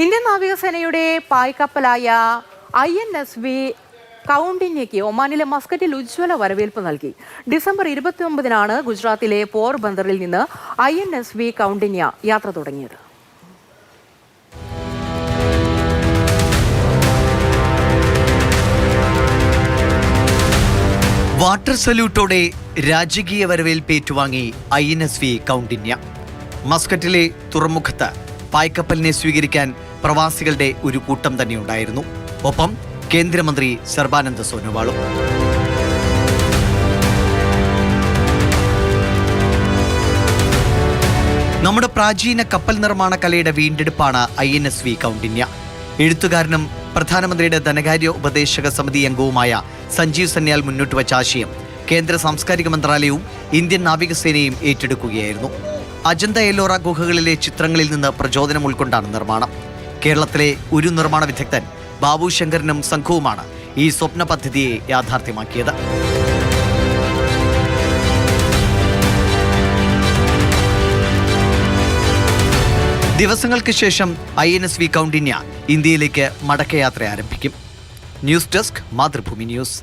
Indian നാവികസേനയുടെ പായ്ക്കപ്പലായ INSV കൗണ്ടിന്യയ്ക്ക് ഒമാനിലെ മസ്കറ്റിൽ ഉജ്ജ്വല വരവേൽപ്പ് നൽകി. ഡിസംബർ 29-നാണ് ഗുജറാത്തിലെ പോർബന്ദറിൽ നിന്ന് INSV കൗണ്ടിന്യ യാത്ര തുടങ്ങിയത്. വാട്ടർ സല്യൂട്ടോടെ രാജകീയ വരവേൽപ്പേറ്റുവാങ്ങി INSV കൗണ്ടിന്യ. മസ്കറ്റിലെ തുറമുഖത്ത് പായ്ക്കപ്പലിനെ സ്വീകരിക്കാൻ പ്രവാസികളുടെ ഒരു കൂട്ടം തന്നെയുണ്ടായിരുന്നു. ഒപ്പം കേന്ദ്രമന്ത്രി സർബാനന്ദ സോനോവാളും. നമ്മുടെ പ്രാചീന കപ്പൽ നിർമ്മാണ കലയുടെ വീണ്ടെടുപ്പാണ് INSV കൗണ്ടിന്യ. എഴുത്തുകാരനും പ്രധാനമന്ത്രിയുടെ ധനകാര്യ ഉപദേശക സമിതി അംഗവുമായ സഞ്ജീവ് സന്യാൽ മുന്നോട്ട് വച്ച ആശയം കേന്ദ്ര സാംസ്കാരിക മന്ത്രാലയവും ഇന്ത്യൻ നാവികസേനയും ഏറ്റെടുക്കുകയായിരുന്നു. അജന്ത എല്ലോറ ഗുഹകളിലെ ചിത്രങ്ങളിൽ നിന്ന് പ്രചോദനം ഉൾക്കൊണ്ടാണ് നിർമ്മാണം. കേരളത്തിലെ ഒരു നിർമ്മാണ വിദഗ്ധൻ ബാബു ശങ്കരനും സംഘവുമാണ് ഈ സ്വപ്ന പദ്ധതിയെ യാഥാർത്ഥ്യമാക്കിയത്. ദിവസങ്ങൾക്ക് ശേഷം INSV കൗണ്ടിന്യ ഇന്ത്യയിലേക്ക് മടക്കയാത്ര ആരംഭിക്കും. News desk, Mathrubhumi news.